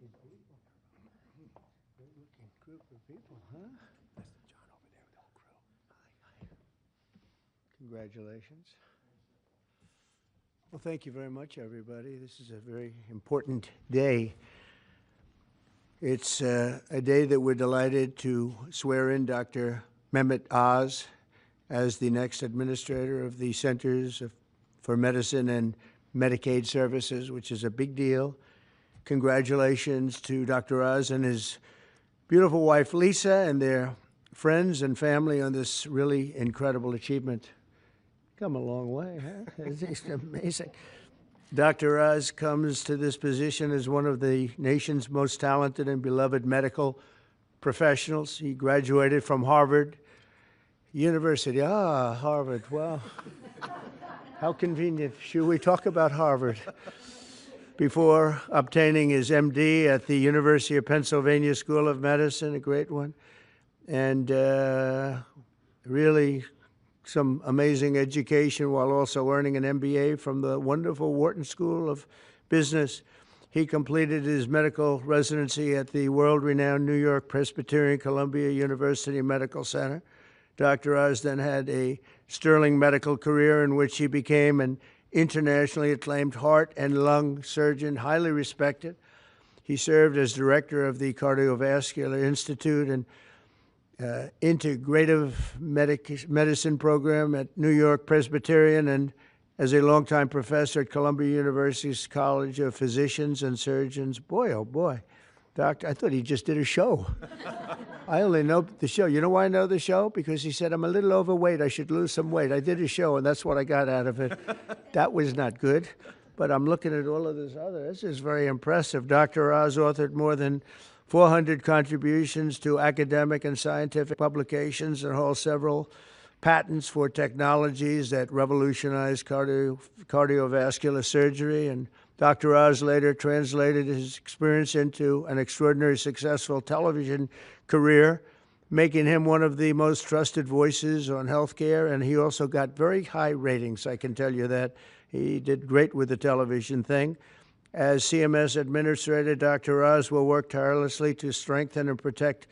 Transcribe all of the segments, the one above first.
looking people. Great looking group of people, huh? That's John over there with the whole crew. Hi. Congratulations. Well, thank you very much, everybody. This is a very important day. It's a day that we're delighted to swear in Dr. Mehmet Oz as the next administrator of the Centers for Medicine and Medicaid Services, which is a big deal. Congratulations to Dr. Oz and his beautiful wife, Lisa, and their friends and family on this really incredible achievement. Come a long way, huh? It's just amazing. Dr. Oz comes to this position as one of the nation's most talented and beloved medical professionals. He graduated from Harvard University. Ah, Harvard, wow. How convenient. Should we talk about Harvard? Before obtaining his MD at the University of Pennsylvania School of Medicine, a great one, and really some amazing education while also earning an MBA from the wonderful Wharton School of Business. He completed his medical residency at the world-renowned New York Presbyterian Columbia University Medical Center. Dr. Oz then had a sterling medical career in which he became an internationally acclaimed heart and lung surgeon, highly respected. He served as director of the Cardiovascular Institute and Integrative Medicine program at New York Presbyterian, and as a longtime professor at Columbia University's College of Physicians and Surgeons. Boy, oh boy, doctor, I thought he just did a show. I only know the show. You know why I know the show? Because he said, I'm a little overweight, I should lose some weight. I did a show, and that's what I got out of it. That was not good, but I'm looking at all of this other. This is very impressive. Dr. Oz authored more than 400 contributions to academic and scientific publications and holds several patents for technologies that revolutionize cardiovascular surgery. And Dr. Oz later translated his experience into an extraordinarily successful television career, making him one of the most trusted voices on healthcare. And he also got very high ratings, I can tell you that. He did great with the television thing. As CMS Administrator, Dr. Oz will work tirelessly to strengthen and protect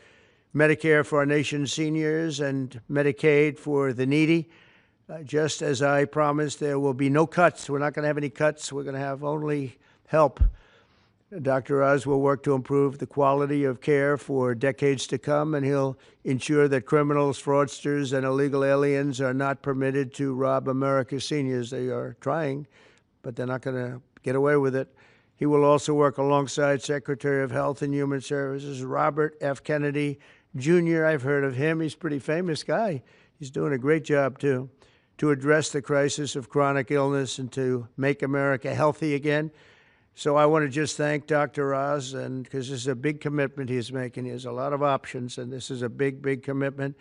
Medicare for our nation's seniors and Medicaid for the needy. Just as I promised, there will be no cuts. We're not going to have any cuts. We're going to have only help. Dr. Oz will work to improve the quality of care for decades to come, and he'll ensure that criminals, fraudsters, and illegal aliens are not permitted to rob America's seniors. They are trying, but they're not going to get away with it. He will also work alongside Secretary of Health and Human Services, Robert F. Kennedy, Jr. I've heard of him. He's a pretty famous guy. He's doing a great job, too, to address the crisis of chronic illness and to make America healthy again. So I want to just thank Dr. Oz, and because this is a big commitment he's making. He has a lot of options, and this is a big, big commitment.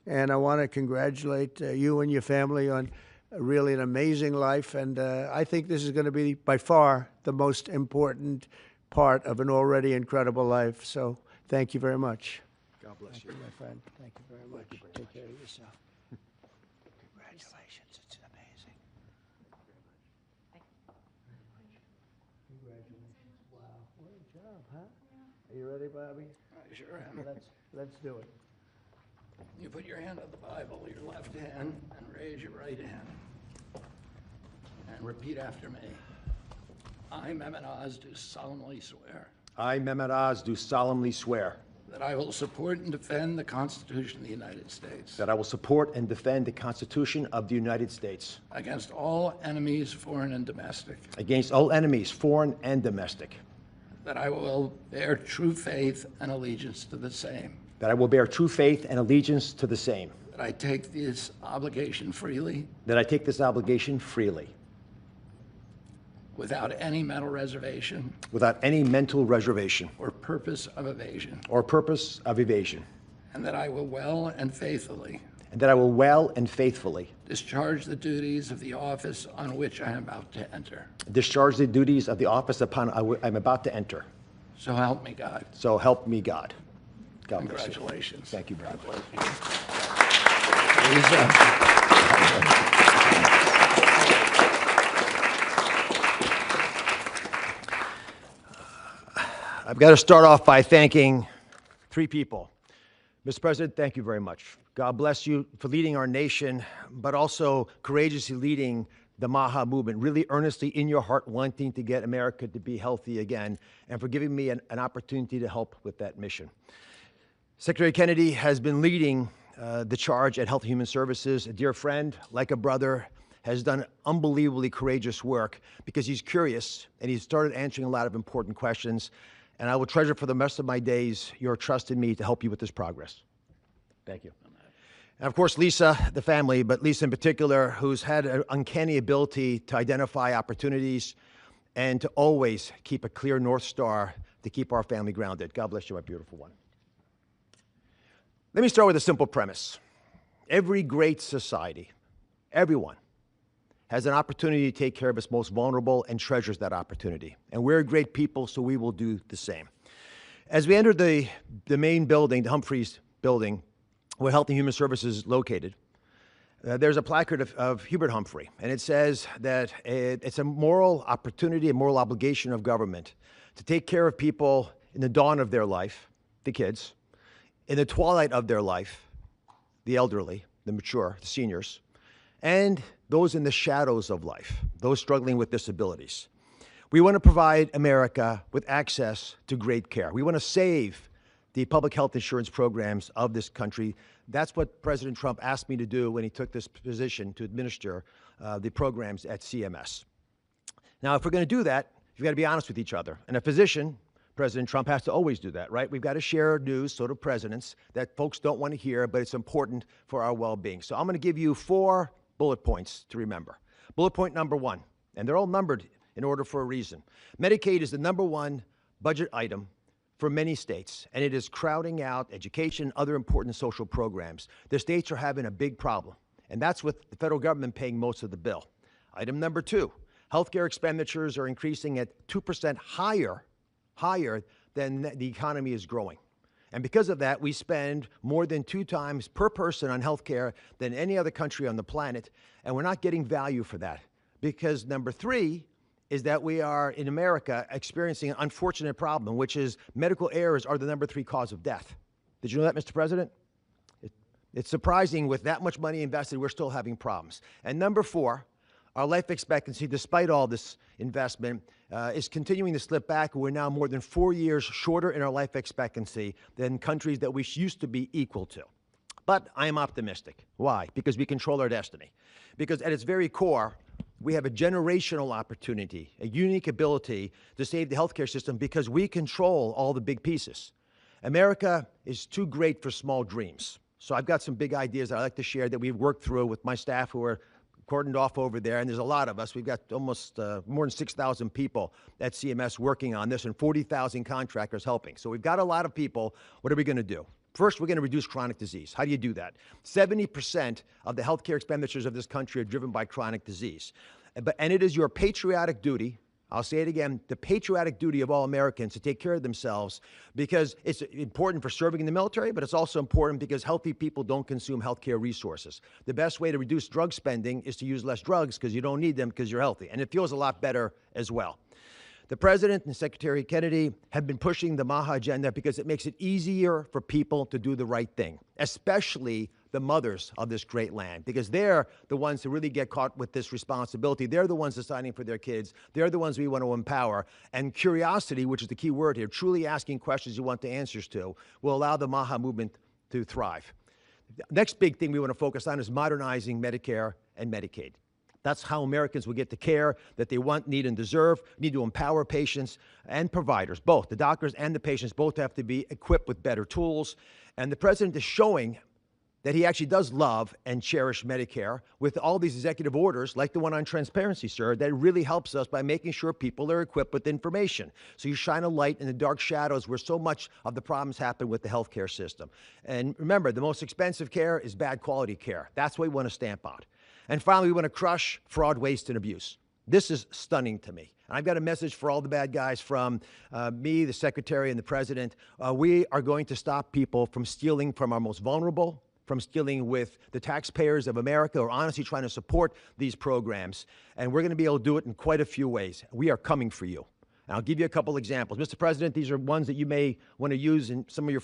And I want to congratulate you and your family on really an amazing life, and I think this is going to be by far the most important part of an already incredible life. So thank you very much. God bless you. Thank you, my friend. Thank you very much. Take care of yourself. Congratulations. It's amazing. Congratulations. Wow. What a job, huh? Are you ready, Bobby? I sure am. Let's do it. You put your hand on the Bible, your left hand, and raise your right hand. And repeat after me. I, Mehmet Oz, do solemnly swear I, Mehmet Oz, do solemnly swear that I will support and defend the Constitution of the United States that I will support and defend the Constitution of the United States against all enemies, foreign and domestic, against all enemies, foreign and domestic, that I will bear true faith and allegiance to the same, that I will bear true faith and allegiance to the same, that I take this obligation freely that I take this obligation freely, without any mental reservation without any mental reservation or purpose of evasion, or purpose of evasion, and that I will well and faithfully and that I will well and faithfully discharge the duties of the office on which I am about to enter. discharge the duties of the office upon I'm about to enter. So help me God. So help me God. God bless you. Congratulations. Thank you, brother. I've got to start off by thanking three people. Mr. President, thank you very much. God bless you for leading our nation, but also courageously leading the MAHA movement, really earnestly in your heart wanting to get America to be healthy again, and for giving me an opportunity to help with that mission. Secretary Kennedy has been leading the charge at Health and Human Services. A dear friend, like a brother, has done unbelievably courageous work because he's curious and he's started answering a lot of important questions. And I will treasure for the rest of my days your trust in me to help you with this progress. Thank you. And of course, Lisa, the family, but Lisa in particular, who's had an uncanny ability to identify opportunities and to always keep a clear North Star to keep our family grounded. God bless you, my beautiful one. Let me start with a simple premise. Every great society, everyone, has an opportunity to take care of its most vulnerable and treasures that opportunity. And we're a great people, so we will do the same. As we entered the main building, the Humphreys building, where Health and Human Services is located, there's a placard of Hubert Humphrey, and it says that it's a moral opportunity, a moral obligation of government to take care of people in the dawn of their life, the kids, in the twilight of their life, the elderly, the mature, the seniors, and those in the shadows of life, those struggling with disabilities. We want to provide America with access to great care. We want to save the public health insurance programs of this country. That's what President Trump asked me to do when he took this position to administer the programs at CMS. Now, if we're going to do that, you've got to be honest with each other. And a physician, President Trump, has to always do that, right? We've got to share news, so do presidents, that folks don't want to hear, but it's important for our well-being. So I'm going to give you 4 bullet points to remember. Bullet point number 1, and they're all numbered in order for a reason. Medicaid is the #1 budget item for many states, and it is crowding out education, other important social programs. The states are having a big problem, and that's with the federal government paying most of the bill. Item number 2, healthcare expenditures are increasing at 2% higher than the economy is growing. And because of that, we spend more than 2 times per person on healthcare than any other country on the planet, and we're not getting value for that. Because number 3 is that we are, in America, experiencing an unfortunate problem, which is medical errors are the number 3 cause of death. Did you know that, Mr. President? It's surprising with that much money invested, we're still having problems. And number 4, our life expectancy, despite all this investment, is continuing to slip back. We're now more than 4 years shorter in our life expectancy than countries that we used to be equal to. But I am optimistic. Why? Because we control our destiny. Because at its very core, we have a generational opportunity, a unique ability to save the healthcare system because we control all the big pieces. America is too great for small dreams. So I've got some big ideas that I'd like to share that we've worked through with my staff who are cordoned off over there, and there's a lot of us. We've got almost more than 6,000 people at CMS working on this and 40,000 contractors helping. So we've got a lot of people. What are we going to do? First, we're going to reduce chronic disease. How do you do that? 70% of the healthcare expenditures of this country are driven by chronic disease. And it is your patriotic duty, I'll say it again, the patriotic duty of all Americans to take care of themselves because it's important for serving in the military, but it's also important because healthy people don't consume healthcare resources. The best way to reduce drug spending is to use less drugs because you don't need them because you're healthy. And it feels a lot better as well. The President and Secretary Kennedy have been pushing the MAHA agenda because it makes it easier for people to do the right thing, especially the mothers of this great land, because they're the ones who really get caught with this responsibility. They're the ones deciding for their kids. They're the ones we want to empower. And curiosity, which is the key word here, truly asking questions you want the answers to, will allow the MAHA movement to thrive. The next big thing we want to focus on is modernizing Medicare and Medicaid. That's how Americans will get the care that they want, need, and deserve. We need to empower patients and providers, both. The doctors and the patients both have to be equipped with better tools. And the President is showing that he actually does love and cherish Medicare with all these executive orders, like the one on transparency, sir, that really helps us by making sure people are equipped with information. So you shine a light in the dark shadows where so much of the problems happen with the healthcare system. And remember, the most expensive care is bad quality care. That's what we want to stamp out. And finally, we want to crush fraud, waste, and abuse. This is stunning to me. And I've got a message for all the bad guys from me, the Secretary, and the President. We are going to stop people from stealing from our most vulnerable, from stealing with the taxpayers of America, or honestly trying to support these programs. And we're going to be able to do it in quite a few ways. We are coming for you. And I'll give you a couple examples. Mr. President, these are ones that you may want to use in some of your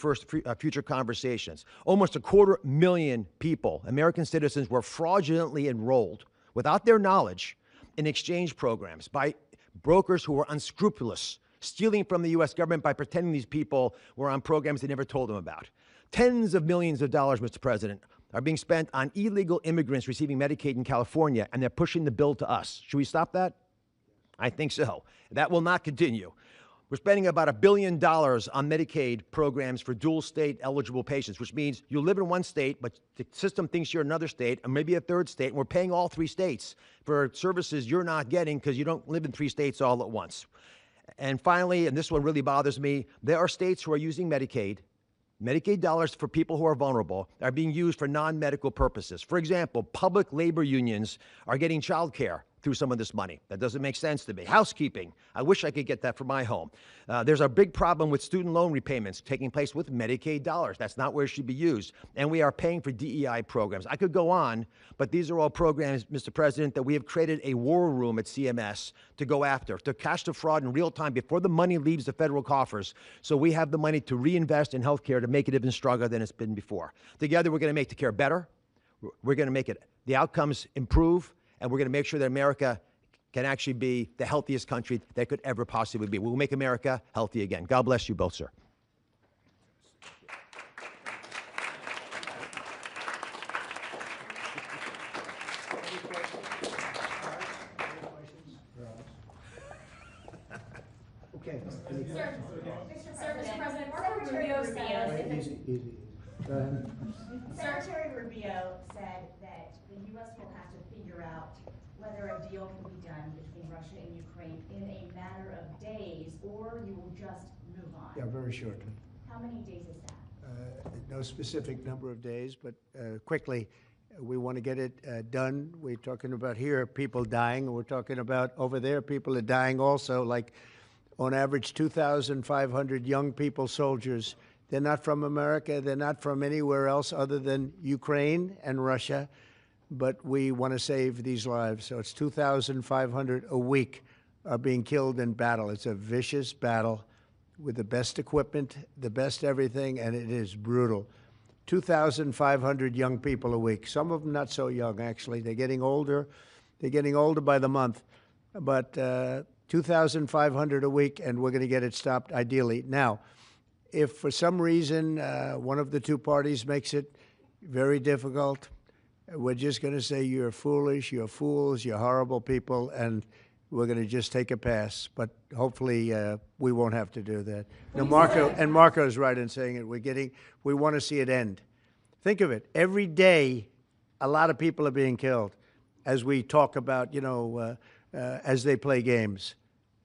future conversations. Almost 250,000 people, American citizens, were fraudulently enrolled without their knowledge in exchange programs by brokers who were unscrupulous, stealing from the U.S. government by pretending these people were on programs they never told them about. Tens of millions of dollars, Mr. President, are being spent on illegal immigrants receiving Medicaid in California, and they're pushing the bill to us. Should we stop that? I think so. That will not continue. We're spending about $1 billion on Medicaid programs for dual state eligible patients, which means you live in one state, but the system thinks you're another state, and maybe a third state, and we're paying all 3 states for services you're not getting because you don't live in 3 states all at once. And finally, and this one really bothers me, there are states who are using Medicaid dollars for people who are vulnerable are being used for non-medical purposes. For example, public labor unions are getting child care through some of this money. That doesn't make sense to me. Housekeeping, I wish I could get that for my home. There's a big problem with student loan repayments taking place with Medicaid dollars. That's not where it should be used. And we are paying for DEI programs. I could go on, but these are all programs, Mr. President, that we have created a war room at CMS to go after, to catch the fraud in real time before the money leaves the federal coffers, so we have the money to reinvest in healthcare to make it even stronger than it's been before. Together, we're going to make the care better. We're going to make the outcomes improve, and we're going to make sure that America can actually be the healthiest country that could ever possibly be. We'll make America healthy again. God bless you both, sir. Okay. Mr. President, Marco Rubio said, Easy. Go ahead. Secretary Rubio said that the U.S. will have to figure out whether a deal can be done between Russia and Ukraine in a matter of days, or you will just move on. Yeah, very shortly. How many days is that? No specific number of days, but quickly, we want to get it done. We're talking about here people dying, and we're talking about over there people are dying also, like on average 2,500 young people, soldiers. They're not from America. They're not from anywhere else other than Ukraine and Russia, but we want to save these lives. So it's 2,500 a week are being killed in battle. It's a vicious battle with the best equipment, the best everything, and it is brutal. 2,500 young people a week. Some of them not so young, actually. They're getting older. They're getting older by the month. But 2,500 a week, and we're going to get it stopped ideally. Now, if for some reason one of the two parties makes it very difficult, we're just going to say you're foolish, you're fools, you're horrible people, and we're going to just take a pass. But hopefully we won't have to do that. No, Marco's right in saying it. We want to see it end. Think of it. Every day, a lot of people are being killed as we talk about, as they play games.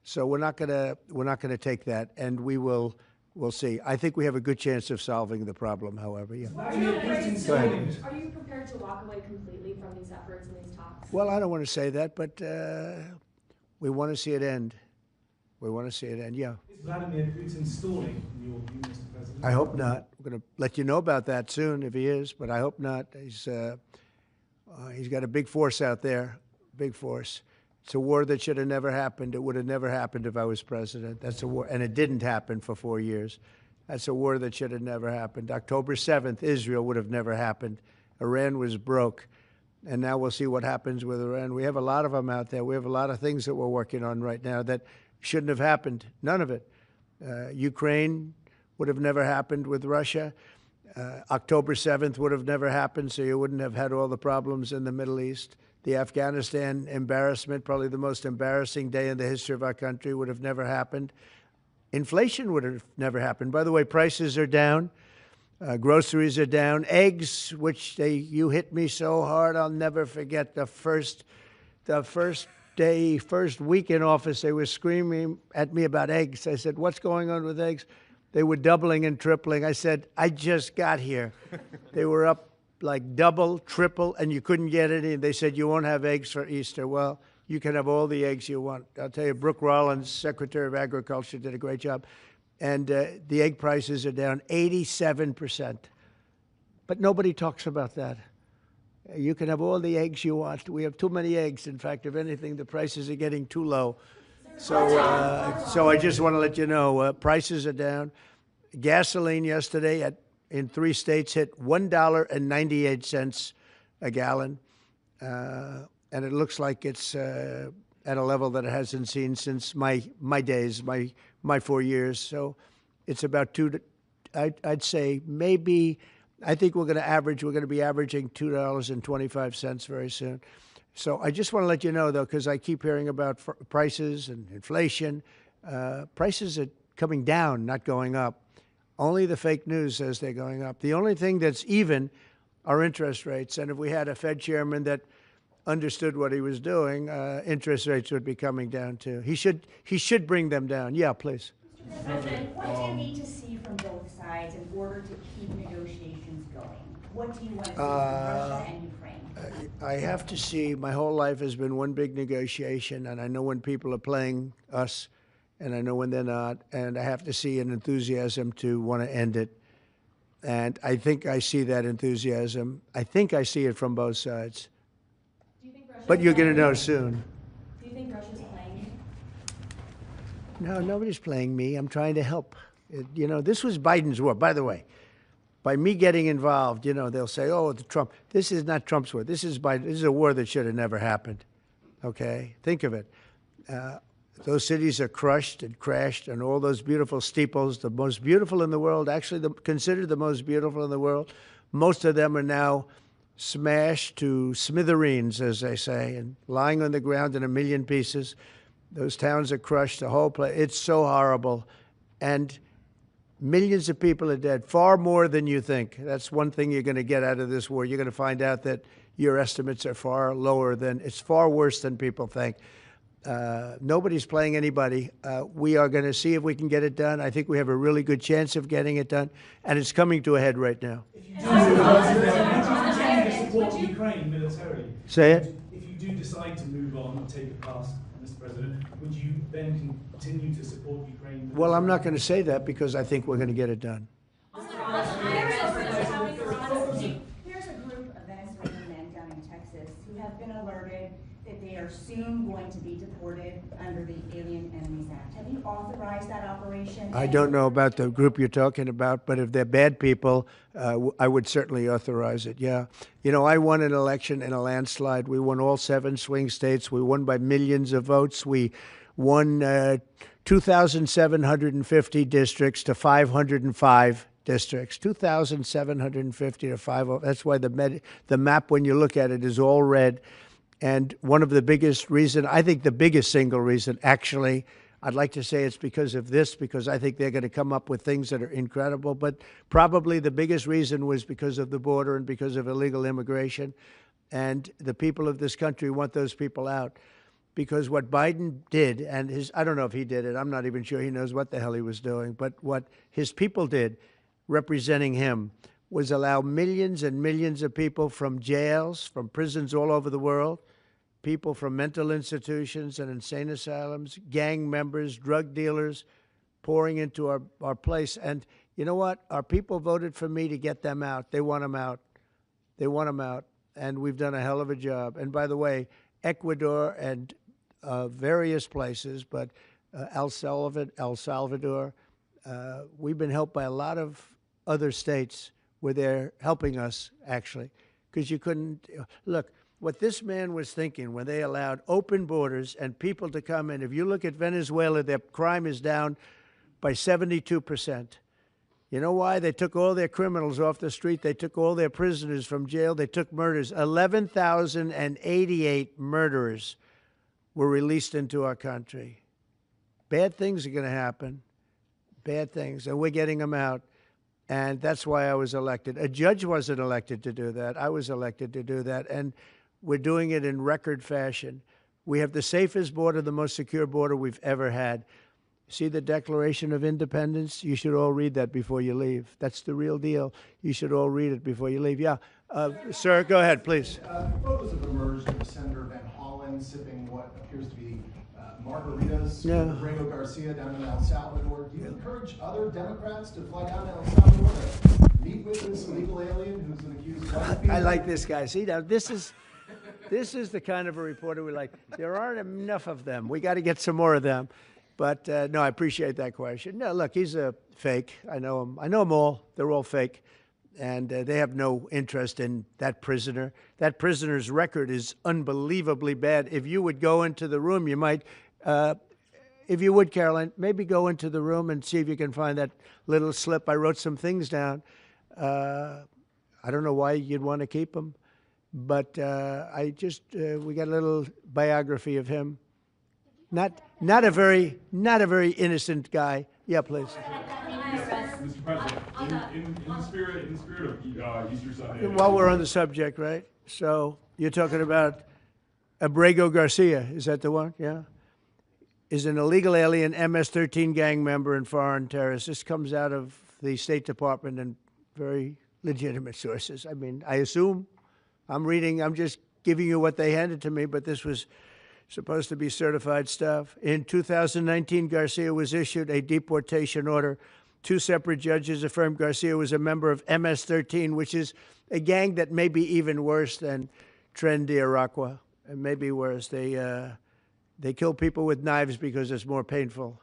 So we're not going to take that, and we'll see. I think we have a good chance of solving the problem, however. Yeah. Are you prepared to walk away completely from these efforts and these talks? Well, I don't want to say that, but we want to see it end. We want to see it end, yeah. Is Vladimir Putin stalling, in your view, Mr. President? I hope not. We're going to let you know about that soon if he is, but I hope not. He's got a big force out there, big force. It's a war that should have never happened. It would have never happened if I was president. That's a war, and it didn't happen for 4 years. That's a war that should have never happened. October 7th, Israel would have never happened. Iran was broke, and now we'll see what happens with Iran. We have a lot of them out there. We have a lot of things that we're working on right now that shouldn't have happened, none of it. Ukraine would have never happened with Russia. October 7th would have never happened, so you wouldn't have had all the problems in the Middle East. The Afghanistan embarrassment, probably the most embarrassing day in the history of our country, would have never happened. Inflation would have never happened. By the way, prices are down. Groceries are down. Eggs, which you hit me so hard, I'll never forget the first week in office, they were screaming at me about eggs. I said, what's going on with eggs? They were doubling and tripling. I said, I just got here. They were up like double, triple, and you couldn't get any. They said, you won't have eggs for Easter. Well, you can have all the eggs you want. I'll tell you, Brooke Rollins, Secretary of Agriculture, did a great job. And the egg prices are down 87%. But nobody talks about that. You can have all the eggs you want. We have too many eggs. In fact, if anything, the prices are getting too low. So I just want to let you know, prices are down. Gasoline yesterday in 3 states hit $1.98 a gallon. And it looks like it's at a level that it hasn't seen since my days, my 4 years. So it's about I'd say maybe, I think we're going to be averaging $2.25 very soon. So I just want to let you know, though, because I keep hearing about prices and inflation. Prices are coming down, not going up. Only the fake news says they're going up. The only thing that's even are interest rates. And if we had a Fed chairman that understood what he was doing, interest rates would be coming down too. He should bring them down. Yeah, please. Mr. President, what do you need to see from both sides in order to keep negotiations going? What do you want to see from Russia and Ukraine? I have to see, my whole life has been one big negotiation, and I know when people are playing us, and I know when they're not, and I have to see an enthusiasm to want to end it. And I think I see that enthusiasm. I think I see it from both sides. Do you think Russia's But you're going to playing know soon. Do you think Russia's playing you? No, nobody's playing me. I'm trying to help. This was Biden's war. By the way, by me getting involved, they'll say, oh, Trump. This is not Trump's war. This is Biden. This is a war that should have never happened. Okay? Think of it. Those cities are crushed and crashed, and all those beautiful steeples, the most beautiful in the world, actually considered the most beautiful in the world, most of them are now smashed to smithereens, as they say, and lying on the ground in a million pieces. Those towns are crushed, the whole place. It's so horrible. And millions of people are dead, far more than you think. That's one thing you're going to get out of this war. You're going to find out that your estimates are far lower than, it's far worse than people think. Nobody's playing anybody. We are going to see if we can get it done. I think we have a really good chance of getting it done, and it's coming to a head right now. If you do support Ukraine militarily, Say it? if you do decide to move on and take it past, Mr. President, would you then continue to support Ukraine? Well, I'm not going to say that because I think we're going to get it done. Here's a group of Venezuelan men down in Texas who have been alerted that they are soon going to be deported under the Alien Enemies Act. Have you authorized that operation? I don't know about the group you're talking about, but if they're bad people, I would certainly authorize it, yeah. I won an election in a landslide. We won all 7 swing states. We won by millions of votes. We won 2,750 districts to 505 districts, 2,750 to 505. That's why the map, when you look at it, is all red. And one of the biggest reason, I think the biggest single reason, actually, I'd like to say it's because of this, because I think they're going to come up with things that are incredible. But probably the biggest reason was because of the border and because of illegal immigration. And the people of this country want those people out. Because what Biden did, and I don't know if he did it, I'm not even sure he knows what the hell he was doing, but what his people did, representing him, was allow millions and millions of people from jails, from prisons all over the world, people from mental institutions and insane asylums, gang members, drug dealers, pouring into our place. And you know what? Our people voted for me to get them out. They want them out. They want them out. And we've done a hell of a job. And by the way, Ecuador and various places, but El Salvador, we've been helped by a lot of other states where they're helping us, actually, because you couldn't look. What this man was thinking when they allowed open borders and people to come in, if you look at Venezuela, their crime is down by 72%. You know why? They took all their criminals off the street. They took all their prisoners from jail. They took murders. 11,088 murderers were released into our country. Bad things are going to happen. Bad things. And we're getting them out. And that's why I was elected. A judge wasn't elected to do that. I was elected to do that. And we're doing it in record fashion. We have the safest border, the most secure border we've ever had. See the Declaration of Independence? You should all read that before you leave. That's the real deal. You should all read it before you leave. Yeah. Sir, go ahead, please. Photos have emerged of Senator Van Hollen sipping what appears to be margaritas with Ringo Garcia down in El Salvador. Do you encourage other Democrats to fly down to El Salvador to meet with this illegal alien who's an accused wife? I like this guy. See, now this is This is the kind of a reporter we like. There aren't enough of them. We got to get some more of them. But no, I appreciate that question. No, look, he's a fake. I know him. I know them all. They're all fake. And they have no interest in that prisoner. That prisoner's record is unbelievably bad. If you would go into the room, you might, if you would, Caroline, maybe go into the room and see if you can find that little slip. I wrote some things down. I don't know why you'd want to keep him, but I just we got a little biography of him. Not a very innocent guy. Yeah, please. Mr. President, in the spirit of Easter Sunday. While we're on the subject, right? So you're talking about Abrego Garcia. Is that the one? Yeah. Is an illegal alien MS-13 gang member and foreign terrorist. This comes out of the State Department and very legitimate sources. I mean, I assume I'm just giving you what they handed to me, but this was supposed to be certified stuff. In 2019, Garcia was issued a deportation order. 2 separate judges affirmed Garcia was a member of MS-13, which is a gang that may be even worse than Tren de Aragua, and maybe worse. They kill people with knives because it's more painful.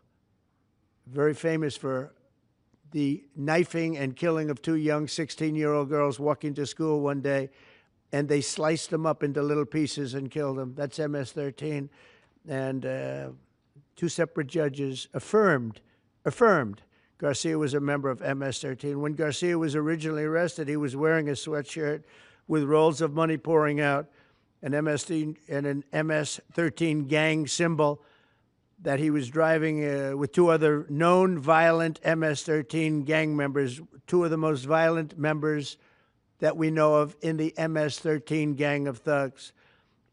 Very famous for the knifing and killing of 2 young 16-year-old girls walking to school one day, and they sliced them up into little pieces and killed them. That's MS-13. And 2 separate judges affirmed Garcia was a member of MS-13. When Garcia was originally arrested, he was wearing a sweatshirt with rolls of money pouring out, an MS-13 gang symbol that he was driving with 2 other known violent MS-13 gang members, 2 of the most violent members that we know of in the MS-13 gang of thugs.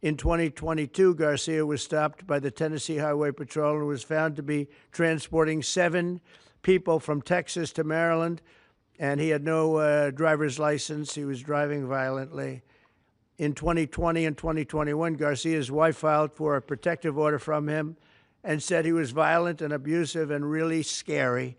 In 2022, Garcia was stopped by the Tennessee Highway Patrol and was found to be transporting 7 people from Texas to Maryland, and he had no driver's license. He was driving violently. In 2020 and 2021, Garcia's wife filed for a protective order from him and said he was violent and abusive and really scary,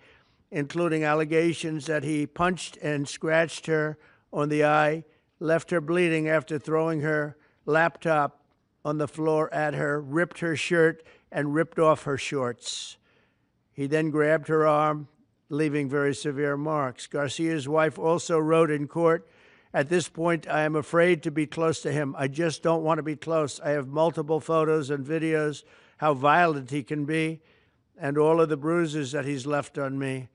including allegations that he punched and scratched her on the eye, left her bleeding after throwing her laptop on the floor at her, ripped her shirt, and ripped off her shorts. He then grabbed her arm, leaving very severe marks. Garcia's wife also wrote in court, "At this point, I am afraid to be close to him. I just don't want to be close. I have multiple photos and videos how violent he can be and all of the bruises that he's left on me."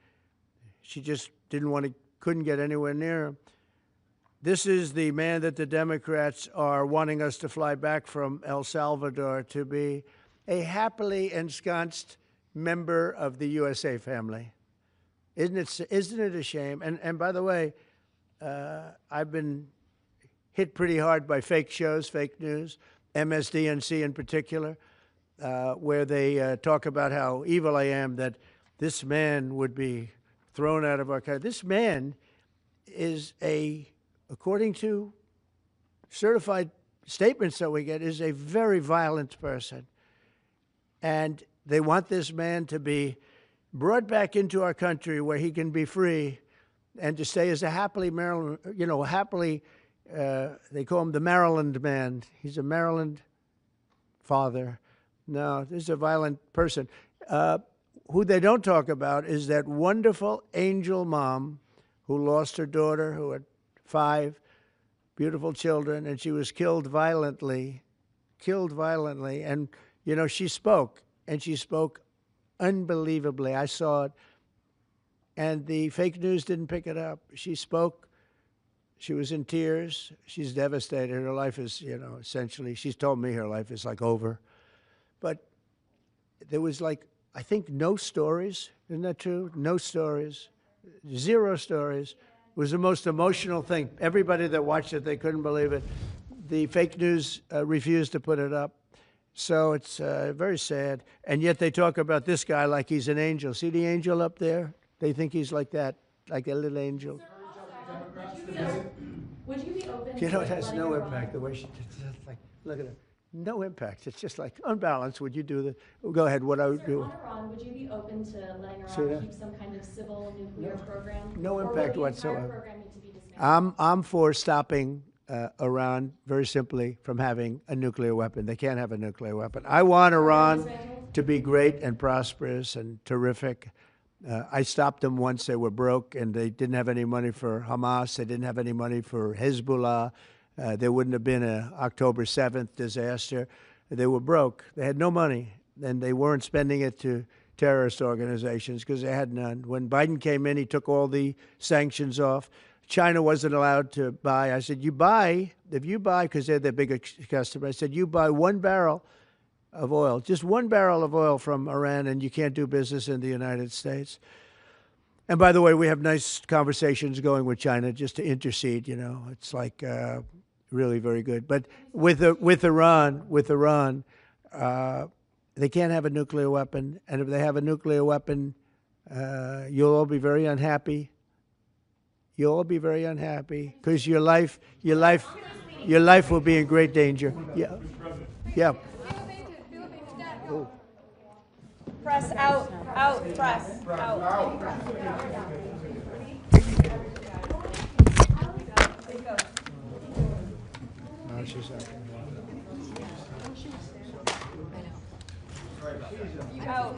She just couldn't get anywhere near him. This is the man that the Democrats are wanting us to fly back from El Salvador to be a happily ensconced member of the USA family. Isn't it a shame? And by the way, I've been hit pretty hard by fake shows, fake news, MSDNC in particular, where they talk about how evil I am, that this man would be thrown out of our country. This man is according to certified statements that we get, is a very violent person. And they want this man to be brought back into our country where he can be free and to stay as a happily Maryland, they call him the Maryland man. He's a Maryland father. No, this is a violent person. Who they don't talk about is that wonderful angel mom who lost her daughter, who had 5 beautiful children, and she was killed violently. And, she spoke, and she spoke unbelievably. I saw it. And the fake news didn't pick it up. She spoke. She was in tears. She's devastated. Her life is, essentially, she's told me her life is like over. But there was I think no stories. Isn't that true? No stories. 0 stories. It was the most emotional thing. Everybody that watched it, they couldn't believe it. The fake news refused to put it up. So it's very sad. And yet they talk about this guy like he's an angel. See the angel up there? They think he's like that, like a little angel. Would you be open to It has no impact the way she did it. Look at it. No impact. It's just unbalanced. Would you do that? Go ahead. What I would do. On Iran, would you be open to letting See Iran that? keep some kind of civil nuclear program? No Or would impact the entire whatsoever. program need to be dismantled? I'm for stopping Iran, very simply, from having a nuclear weapon. They can't have a nuclear weapon. I want Iran to be great and prosperous and terrific. I stopped them once they were broke and they didn't have any money for Hamas. They didn't have any money for Hezbollah. There wouldn't have been an October 7th disaster. They were broke. They had no money, and they weren't spending it to terrorist organizations because they had none. When Biden came in, he took all the sanctions off. China wasn't allowed to buy. I said, if you buy, because they're their biggest customer, I said, you buy 1 barrel of oil, just 1 barrel of oil from Iran, and you can't do business in the United States. And by the way, we have nice conversations going with China just to intercede, you know. It's like really very good. But with Iran, they can't have a nuclear weapon. And if they have a nuclear weapon, you'll all be very unhappy. You'll all be very unhappy because your life will be in great danger. Yeah. Yeah. Press out, press out. No, she's out. Out.